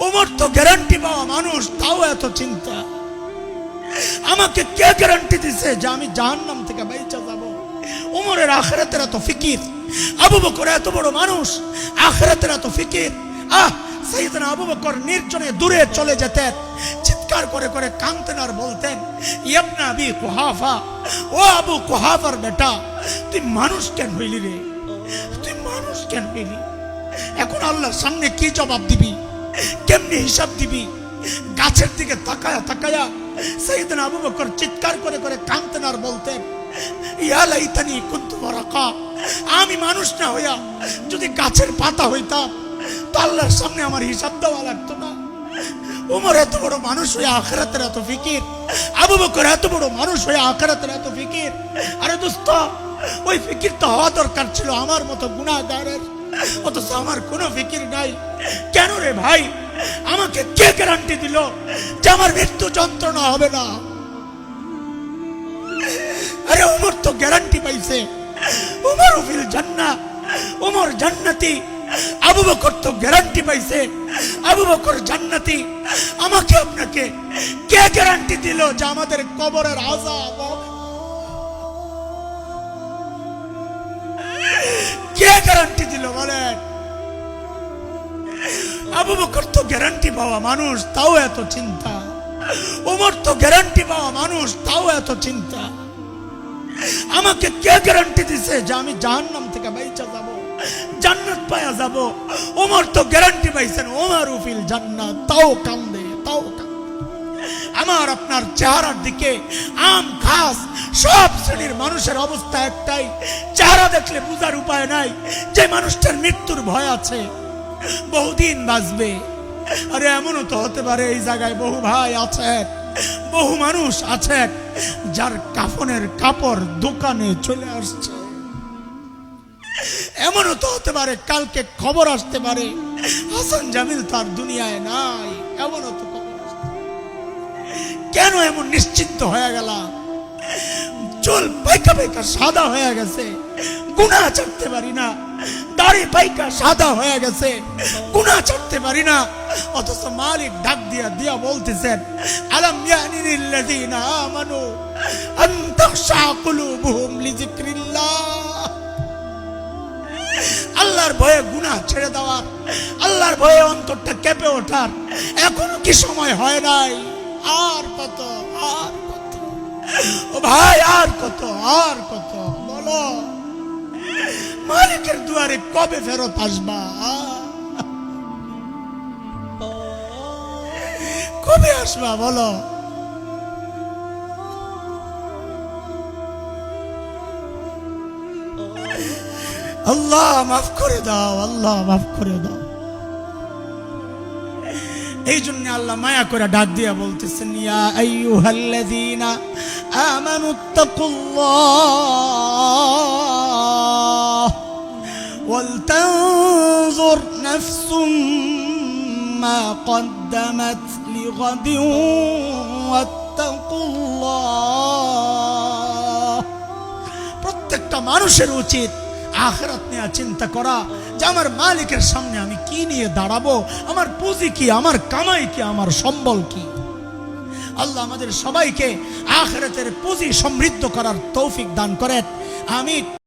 ওমর তো গ্যারান্টি পাওয়া মানুষ, তাও এত চিন্তা। আমাকে কে গ্যারান্টি দিছে যে আমি জাহান্নাম থেকে বাইচা যাব? ওমরের আখিরাতের এত ফিকির। আবু বকর এত বড় মানুষ, আখিরাতের এত ফিকির। সাইয়েদনা আবু বকর নির্জনে দূরে চলে যেতেন, চিৎকার করে করে কাঁদতেন আর বলতেন, ইবনে আবি কুহাফা, ও আবু কুহাফার বেটা, তুই মানুষ কেন হইলি রে? তুই মানুষ কেন হইলি? এখন আল্লাহর সামনে কি জবাব দিবি? কেমনি হিসাব দিবি? গাছের দিকে তাকায়া তাকায়া সাইয়েদনা আবু বকর চিৎকার করে করে কাঁদতেন আর বলতেন, ইয়া লাইতানি কুনতু ওয়ারাকা, আমি মানুষ না হইয়া যদি গাছের পাতা হইতাম তো আল্লাহর সামনে আমার হিসাব দেওয়া লাগতো না। ওমর এত বড় মানুষ হয়ে আখিরাতের এত ফিকির, আবু বকর এত বড় মানুষ হয়ে আখিরাতের এত ফিকির। আরে দোস্ত, ওই ফিকির তো হওয়া দরকার ছিল আমার মতো গুনাহগারের, অথচ আমার কোনো ফিকির নাই। কেন রে ভাই? আমাকে কে গ্যারান্টি দিল যে আমার মৃত্যু যন্ত্রণা হবে না? আরে ওমর তো গ্যারান্টি পাইছে, ওমর ফিল জান্নাহ, ওমর জান্নাতি। আবু বকর তো গ্যারান্টি পাইছে, আবু বকর জান্নাতি। আমাকে আপনাকে কে গ্যারান্টি দিল যে আমাদের কবরের আযাব হবে? কে গ্যারান্টি দিল বলেন? আবু বকর তো গ্যারান্টি পাওয়া মানুষ, তাও এত চিন্তা। ওমর তো গ্যারান্টি পাওয়া মানুষ, তাও এত চিন্তা। আমাকে কে গ্যারান্টি দিছে যে আমি জাহান্নাম থেকে বাইচা যাব, জান্নাত পায়া যাব? ওমর তো গ্যারান্টি পাইছেন, ওমর ফিল জান্নাত, তাও কান্দে, তাও কান্দে। আমার আপনার চেহারার দিকে আম খাস সব শ্রেণীর মানুষের অবস্থা একটাই, চেহারা দেখলে বুঝার উপায় নাই যে মানুষটার মৃত্যুর ভয় আছে, বহুদিন বাঁচবে। আরে এমনও তো হতে পারে এই জায়গায় বহু ভাই আছে, বহু মানুষ আছে যার কাফনের কাপড় দোকানে চলে আসছে। এমনও তো হতে পারে কালকে খবর আসতে পারে হাসান জামিল তার দুনিয়ায় নাই, এমনও তো খবর আসতে। কেন এমন নিশ্চিন্ত হয়ে গেল? চুল পাইকা পাইকা সাদা হয়ে গেছে, গুনাহ ছাড়তে পারি না। দাড়ি পাইকা সাদা হয়ে গেছে, গুনাহ ছাড়তে পারি না। অথচ মালিক ডাক দিয়া দিয়া বলতেছেন, আলাম ইয়ানি লিল্লাযিনা আমানু আন তাখশা কুলুবুহুম লিযিকরিল্লাহ। আল্লাহর ভয়ে গুনাহ ছেড়ে দেওয়ার, আল্লাহর ভয়ে অন্তরটা কেঁপে ওঠার এখনো কি সময় হয় নাই? আর কত, আর কত? ও ভাই, আর কত, আর কত? বলো, মালিকের দুয়ারে কবে ফেরত আসবা? কবে আসবা বলো? আল্লাহ মাফ করে দাও, আল্লাহ মাফ করে দাও। এই জন্য আল্লাহ মায়া করে ডাক দিয়া বলতেছেন, ইয়া আইয়ুহাল্লাযীনা আমানুত্তাকুল্লাহ ওয়াল তানজুর নাফসুম মা কদ্দামাত লিগাদিন ওয়াত্তাকুল্লাহ। প্রত্যেকটা মানুষের উচিত আখিরাত নিয়ে চিন্তা করা যে আমার মালিকের সামনে আমি কি নিয়ে দাঁড়াবো, আমার পুঁজি কি, আমার কামাই কি, আমার সম্বল কি। আল্লাহ আমাদের সবাইকে আখিরাতের পুঁজি সমৃদ্ধ করার তৌফিক দান করেন। আমি